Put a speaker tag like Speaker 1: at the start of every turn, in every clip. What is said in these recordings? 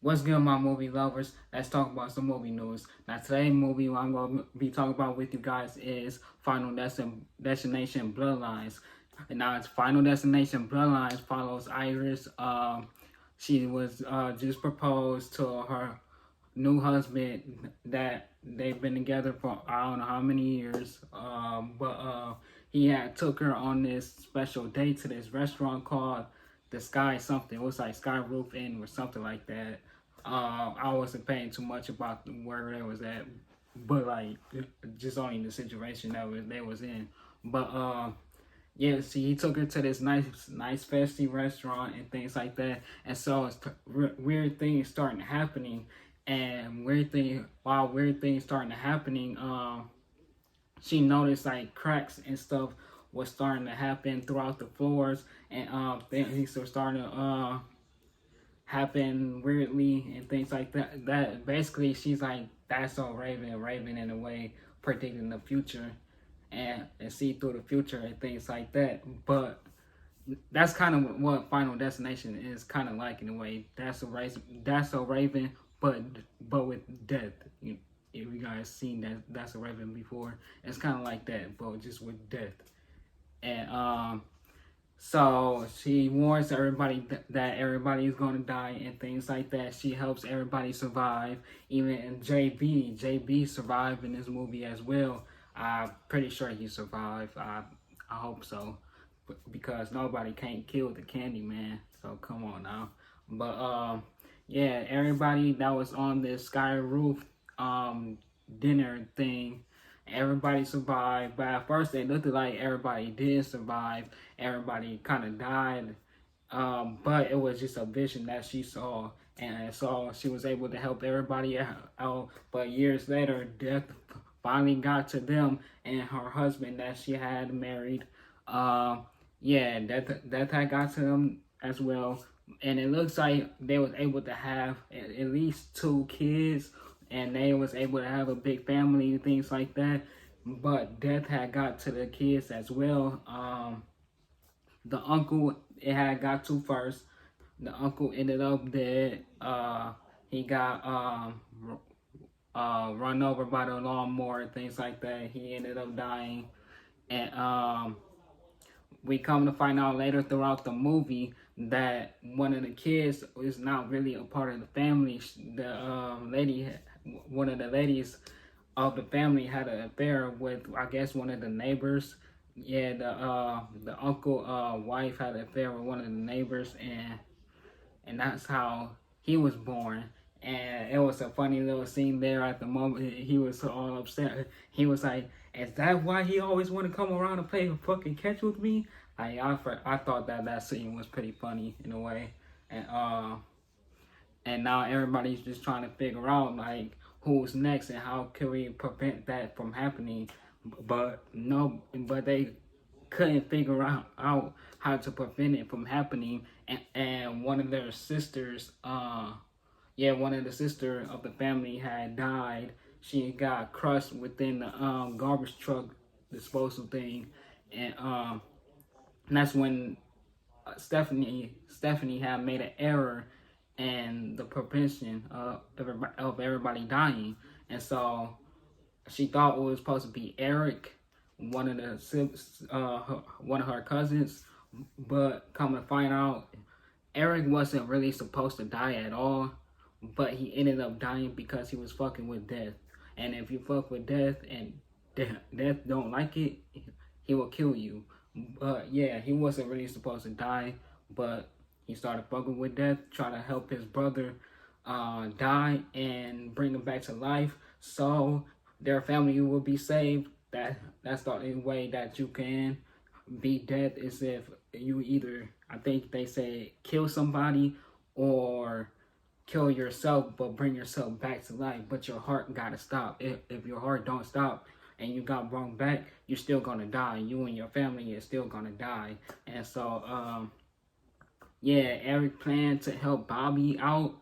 Speaker 1: What's good, my movie lovers? Let's talk about some movie news. Now, today's movie I'm going to be talking about with you guys is Final Destination Bloodlines. And now, it's Final Destination Bloodlines follows Iris. She was just proposed to her new husband that they've been together for I don't know how many years. But he had took her on this special date to this restaurant called the Sky something. It was like Sky Roof Inn or something like that. I wasn't paying too much about where they was at, but like just only the situation that they was in. But yeah, see, he took her to this nice fancy restaurant and things like that, and so weird things starting happening, and while weird things starting happening, she noticed like cracks and stuff was starting to happen throughout the floors, and things were starting to happen weirdly and things like that. That basically she's like, that's all Raven in a way predicting the future and see through the future and things like that. But that's kind of what Final Destination is kind of like in a way. That's so Raven, but with death. If you guys seen that's a Raven before, it's kind of like that, but just with death. And so she warns everybody that everybody is going to die and things like that. She helps everybody survive. Even JB survived in this movie as well. I'm pretty sure he survived. I hope so, because nobody can't kill the Candyman. So come on now. But yeah, everybody that was on this Sky Roof dinner thing, everybody survived. But at first it looked like everybody did survive. Everybody kind of died. But it was just a vision that she saw. And so she was able to help everybody out. But years later, death finally got to them and her husband that she had married. Yeah, death had got to them as well. And it looks like they was able to have at least 2 kids, and they was able to have a big family and things like that. But death had got to the kids as well. The uncle it had got to first. The uncle ended up dead. He got run over by the lawnmower and things like that. He ended up dying. And we come to find out later throughout the movie that one of the kids is not really a part of the family. The one of the ladies of the family had an affair with, I guess, one of the neighbors. Yeah, the uncle wife had an affair with one of the neighbors, and that's how he was born. And it was a funny little scene there at the moment. He was all upset. He was like, "Is that why he always want to come around and play fucking catch with me?" I thought that scene was pretty funny in a way. And now everybody's just trying to figure out like who's next and how can we prevent that from happening. But no, but they couldn't figure out how to prevent it from happening. And one of their sisters, yeah, one of the sister of the family had died. She got crushed within the garbage truck disposal thing, and that's when Stephanie had made an error in the prevention of everybody dying, and so she thought it was supposed to be Eric, one of one of her cousins, but come to find out, Eric wasn't really supposed to die at all, but he ended up dying because he was fucking with death. And if you fuck with death and death don't like it, he will kill you. But yeah, he wasn't really supposed to die, but he started fucking with death, trying to help his brother die and bring him back to life, so their family will be saved. That's the only way that you can beat death, is if you either, I think they say, kill somebody or kill yourself, but bring yourself back to life. But your heart gotta stop. If your heart don't stop and you got brought back, you're still gonna die. You and your family is still gonna die. And so yeah, Eric planned to help Bobby out,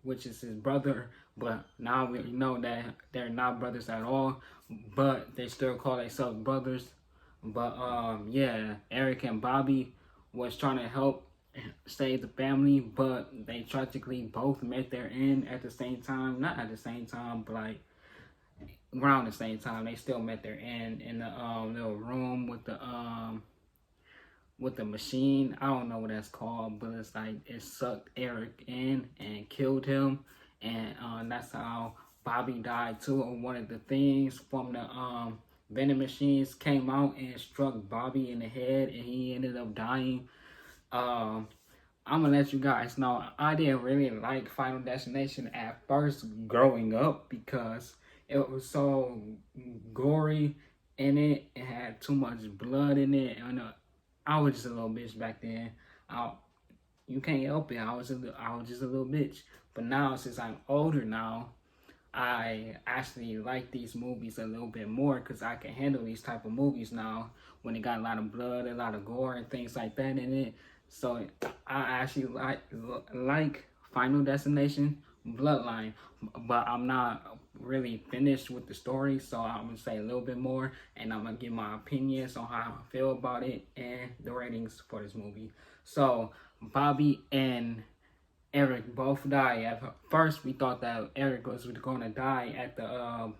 Speaker 1: which is his brother, but now we know that they're not brothers at all, but they still call themselves brothers. But yeah, Eric and Bobby was trying to help save the family, but they tragically both met their end at the same time. Not at the same time, but like around the same time. They still met their end in the little room with the machine. I don't know what that's called, but it's like it sucked Eric in and killed him, and that's how Bobby died too. One of the things from the vending machines came out and struck Bobby in the head, and he ended up dying. Um, I'm gonna let you guys know I didn't really like Final Destination at first growing up because it was so gory in it. It had too much blood in it, and I was just a little bitch back then. I, you can't help it. I was just a little bitch. But now, since I'm older now, I actually like these movies a little bit more because I can handle these type of movies now when it got a lot of blood, a lot of gore, and things like that in it. So I actually like Final Destination Bloodline, but I'm not really finished with the story, so I'm gonna say a little bit more, and I'm gonna give my opinions on how I feel about it and the ratings for this movie. So Bobby and Eric both died. At first, we thought that Eric was going to die at the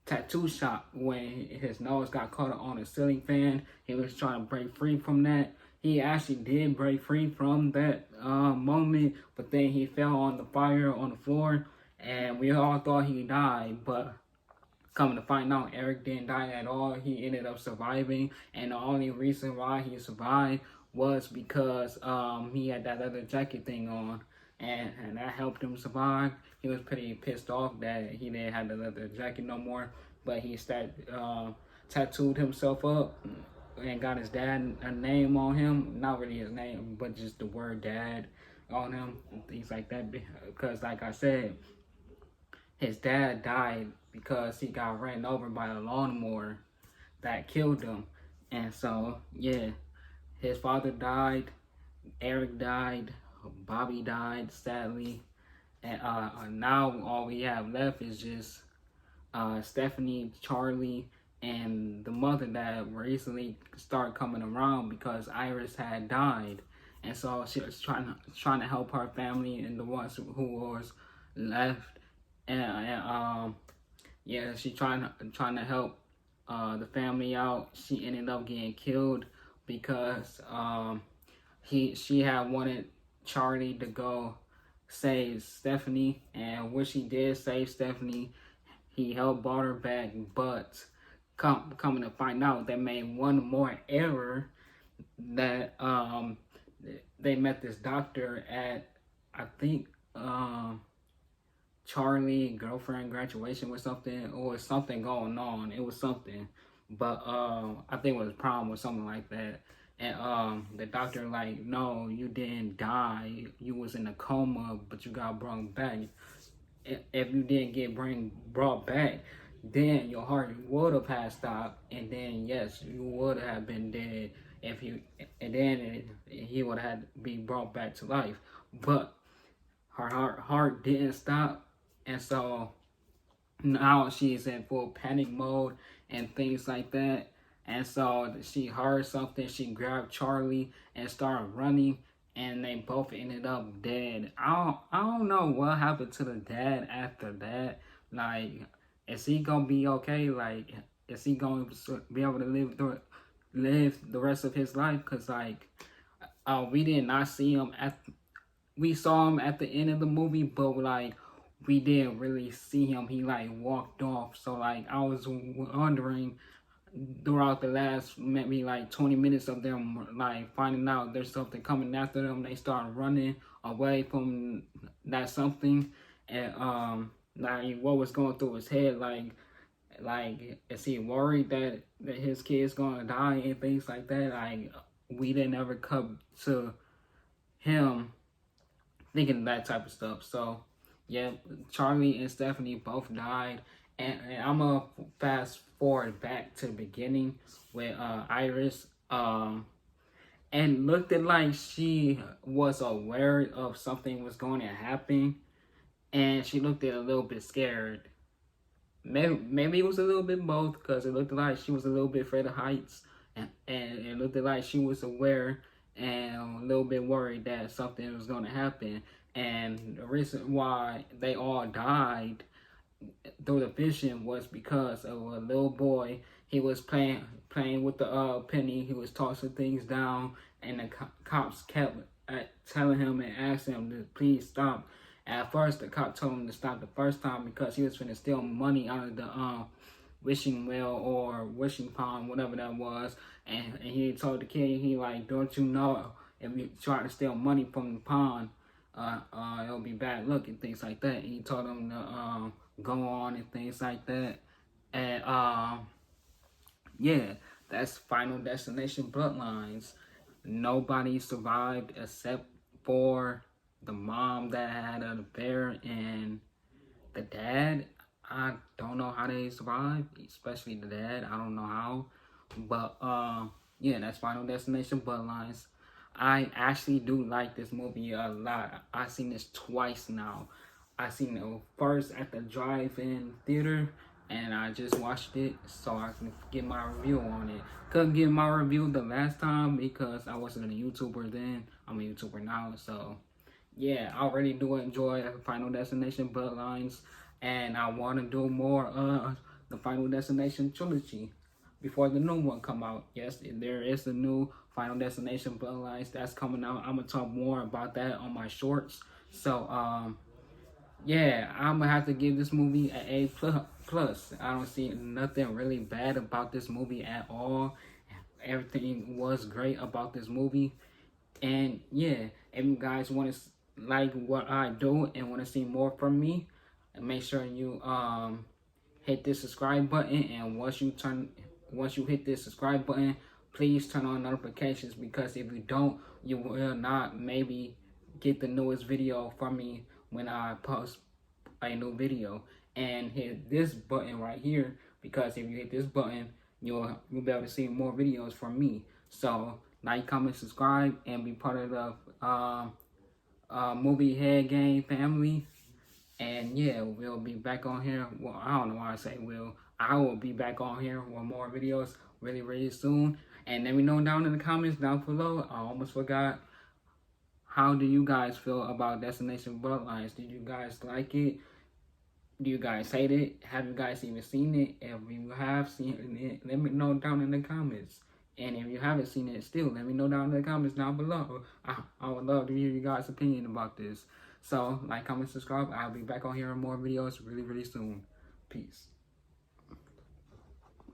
Speaker 1: tattoo shop when his nose got caught on a ceiling fan. He was trying to break free from that. He actually did break free from that moment, but then he fell on the fire on the floor, and we all thought he died, but coming to find out, Eric didn't die at all. He ended up surviving, and the only reason why he survived was because he had that other jacket thing on, and that helped him survive. He was pretty pissed off that he didn't have the leather jacket no more, but he started tattooed himself up and got his dad a name on him. Not really his name, but just the word dad on him and things like that. Because like I said, his dad died because he got ran over by a lawnmower that killed him. And so, yeah, his father died, Eric died, Bobby died, sadly. And now all we have left is just Stefani, Charlie, and the mother that recently started coming around because Iris had died. And so she was trying to help her family and the ones who was left. And yeah, she trying to help the family out. She ended up getting killed because she had wanted Charlie to go save Stefani, and when she did save Stefani, he helped brought her back. But coming to find out, they made one more error that they met this doctor at, I think, Charlie girlfriend graduation or something, or something going on. It was something, but I think it was prom or something like that. And the doctor like, no, you didn't die. You was in a coma, but you got brought back. If you didn't get brought back, then your heart would have had stopped, and then yes, you would have been dead. And then he would have had to be brought back to life. But her heart didn't stop, and so now she's in full panic mode and things like that. And so she heard something. She grabbed Charlie and started running, and they both ended up dead. I don't know what happened to the dad after that. Like, is he gonna be okay? Like, is he gonna be able to live the rest of his life? Cause like, we did not see him we saw him at the end of the movie, but like, we didn't really see him. He like walked off. So like, I was wondering throughout the last maybe like 20 minutes of them like finding out there's something coming after them, they start running away from that something. And like, what was going through his head? Like is he worried that his kid's gonna die and things like that? Like, we didn't ever come to him thinking that type of stuff. So yeah, Charlie and Stefani both died. And I'm gonna fast forward back to the beginning with Iris. And looked it like she was aware of something was going to happen, and she looked a little bit scared. Maybe it was a little bit both, because it looked like she was a little bit afraid of heights, and it looked like she was aware and a little bit worried that something was going to happen. And the reason why they all died through the vision was because of a little boy. He was playing with the penny. He was tossing things down, and the cops kept telling him and asking him to please stop. At first, the cop told him to stop the first time because he was going to steal money out of the wishing well or wishing pond, whatever that was. And he told the kid, he like, don't you know if you try to steal money from the pond, it'll be bad luck and things like that. And he told him to go on and things like that. And yeah, that's Final Destination Bloodlines. Nobody survived except for the mom that had an affair and the dad. I don't know how they survived, especially the dad. I don't know how. But yeah, that's Final Destination Bloodlines. I actually do like this movie a lot. I've seen this twice now. I seen it first at the drive-in theater, and I just watched it so I can get my review on it. Couldn't get my review the last time because I wasn't a YouTuber then. I'm a YouTuber now, so yeah, I really do enjoy Final Destination Bloodlines, and I want to do more the Final Destination trilogy before the new one come out. Yes, there is a new Final Destination Bloodlines that's coming out. I'm gonna talk more about that on my shorts. So yeah, I'm gonna have to give this movie an A plus. I don't see nothing really bad about this movie at all. Everything was great about this movie. And yeah, if you guys want to like what I do and want to see more from me, make sure you hit this subscribe button. And once you hit this subscribe button, please turn on notifications, because if you don't, you will not maybe get the newest video from me when I post a new video. And hit this button right here, because if you hit this button, you'll be able to see more videos from me. So like, comment, subscribe, and be part of the movie head game family. And yeah, we'll be back on here. Well, I don't know why I say will. I will be back on here with more videos really soon. And let me know down in the comments down below. I almost forgot. How do you guys feel about Destination Bloodlines? Did you guys like it? Do you guys hate it? Have you guys even seen it? If you have seen it, let me know down in the comments. And if you haven't seen it still, let me know down in the comments down below. I would love to hear you guys' opinion about this. So, like, comment, subscribe. I'll be back on here with more videos really soon. Peace.